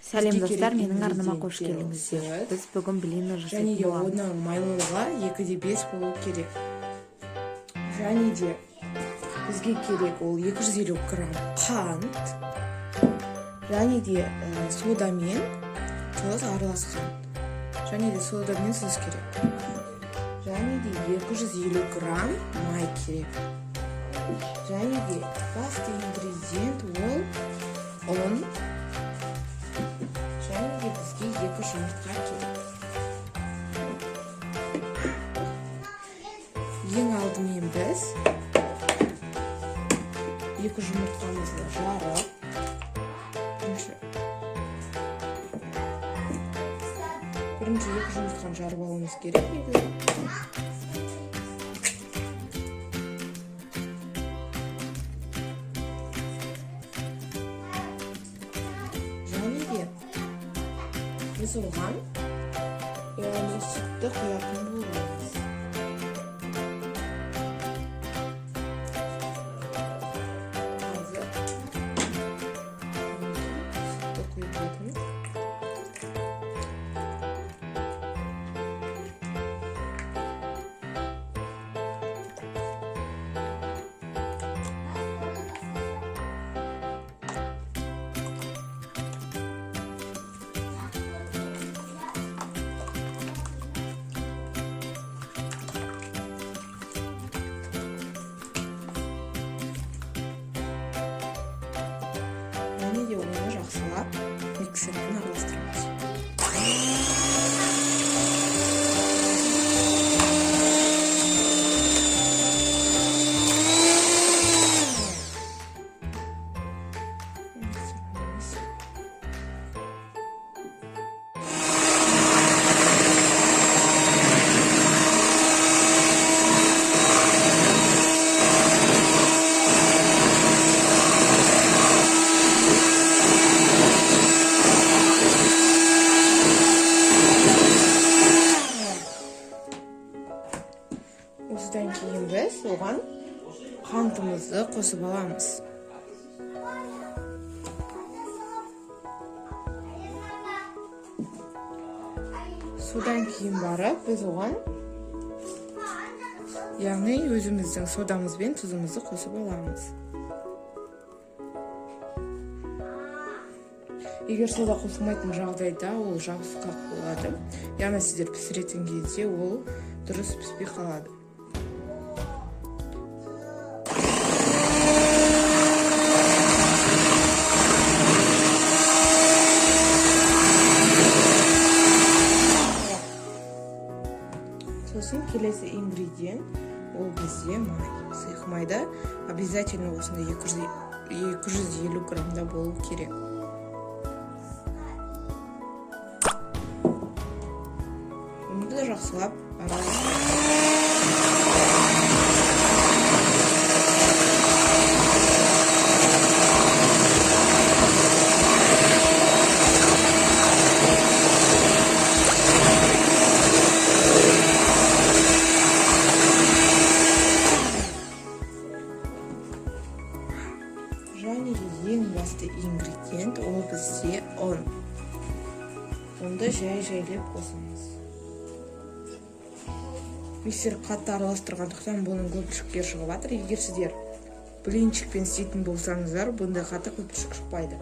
Сәлем достар, менің арнама қош келдіңіздер. Біз бүгін блин және де оның майлылығы 2/5 болу керек. Және де бізге керек ол 250 грамм қант, және де сода мен тұз араласқан. Және де сода мен тұз керек. Және де 250 грамм май керек. Және де басты ингредиент ол ұн. Және де бізге 2 жұмыртқа керек. Ең алдымен біз 2 жұмыртқамызды жарып, бірінші 2 жұмыртқаны жарып алуымыз керек. Және де біз оған сүтті құятын боламыз. Сүтті құйып жатырмыз. Және де оны жақсылап миксермен араластырамыз. Осыдан кейін біз оған қантымызды қосып аламыз. Содан кейін барып біз оған, яғни өзіміздің содамыз бен тұзымызды қосып аламыз. Егер сода қосылмайтын жағдайда ол жабысқақ болады. Яғни сіздер пісіретін кезде ол дұрыс піспей қалады. Сосын келесі ингредиент ол бізде май. Сұйық майда обязательно осында 250 граммда болу керек. Оны да жақсылап және ең басты ингредиент ол бізде ұн. Ұнды жайлеп қосамыз. Миксер қатты араластырғандықтан бұның көпіршіктер шығып жатыр. Егер сіздер блинчикпен істейтін болсаңыздар, бұндай қатты көпіршік шықпайды.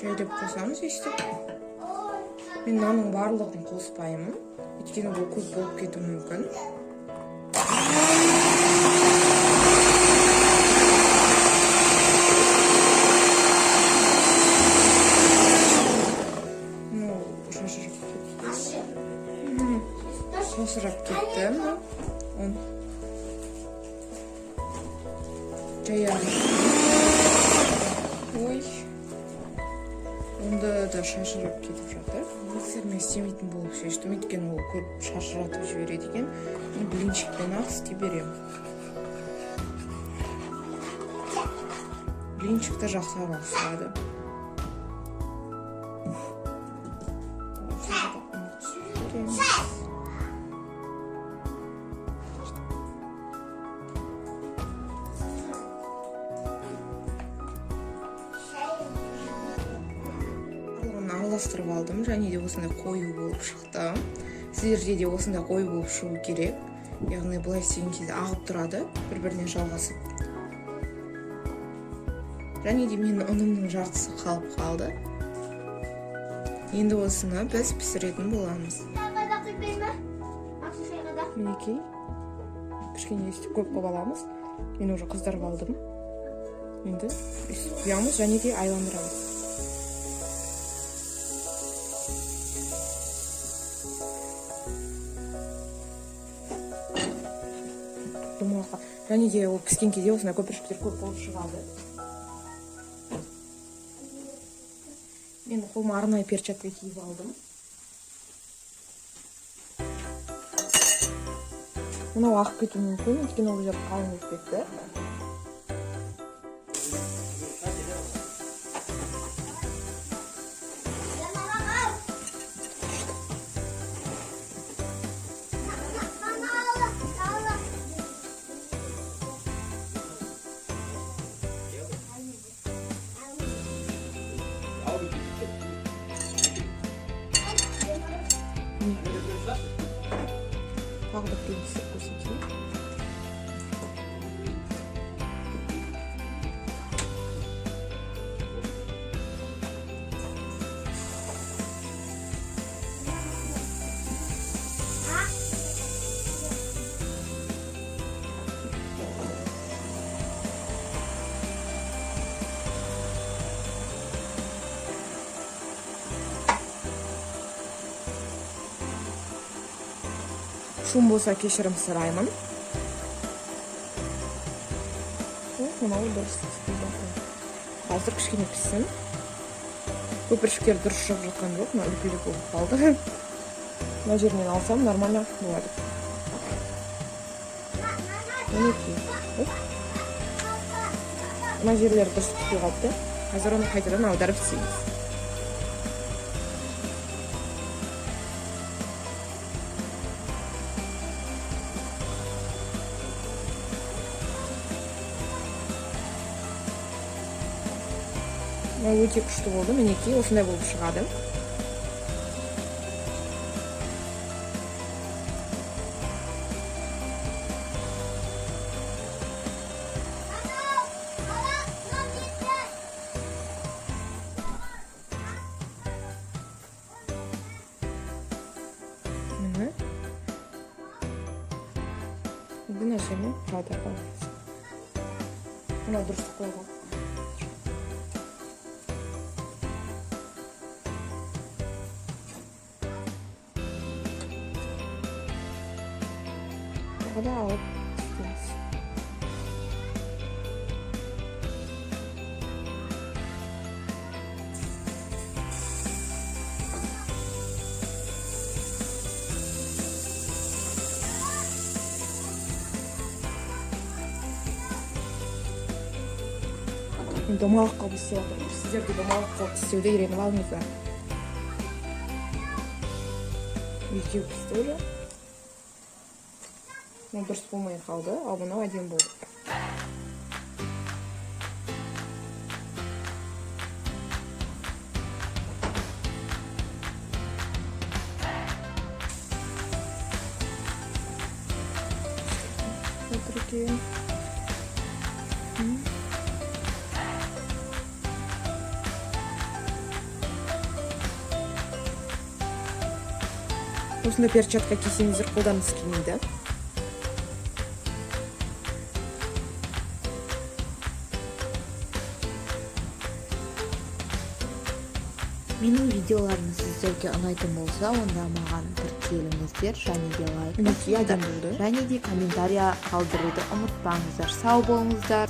Жайлеп қосамыз өйстіп. Мен оның барлығын қоспаймын. Өйткені бұл көп болып кетуі мүмкін. Шашырап кетті. Ой. Онда да шашырап кетіп жатыр. Миксермен істемейтін болып шештім, өйткені ол көп шашыратып жібереді екен. Блинчикпен ақ істей беремін. Блинчикті жақсы араластырады. салыстырып алдым, және де осындай қою болып шықты. Сіздерде де осындай қою болып шығу керек. Яғни былай істеген кезде ағып тұрады, бір-біріне жалғасып. Және де менің ұнымның жартысы қалып қалды. Енді осыны біз пісіретін боламыз. Мінекей, кішкене өстіп көп қылып аламыз. Мен уже қыздырып алдым. Енді өстіп құямыз және де айландырамыз. Және де ол піскен кезде осындай көпіршіктер көп болып шығады. Мен қолыма арнайы перчатка киіп алдым. Мынау ағып кетуі мүмкін, өйткені ол жер қалың болып кетті. Тағы да келісіп көрсетейін. Шум болса кешірім сұраймын. Мынау дұрыс істейді. Қазір кішкене піссін. Көпіршіктер дұрыс шығып жатқан жоқ, мына үлпілі болып қалды. Мына жерінен алсам нормально болады. Мінекей. Мына жерлері дұрыс түспей қалыпты. Қазір оны қайтадан аударып істейміз. Өте күшті болды, мінекей осындай болып шығады. Бұл нәрсені қалдырып аламыз. Мына дұрыс қойған. Тағы алып істейміз. Домалақ қылып істеп отырмыз. Сіздер де домалақ қылып істеуді үйреніп алыңыздар. Екеуі пісті уже. Мынау дұрыс болмай қалды, ал мынау әдемі болды. Отыр екен. Осындай перчатка кисеңіздер қолданғысы келмейді. Менің видеоларым сіздерге ұнайтын болса, онда маған тіркеліңіздер, және де лайк басыңыздар, және де комментария қалдыруды ұмытпаңыздар. Сау болыңыздар.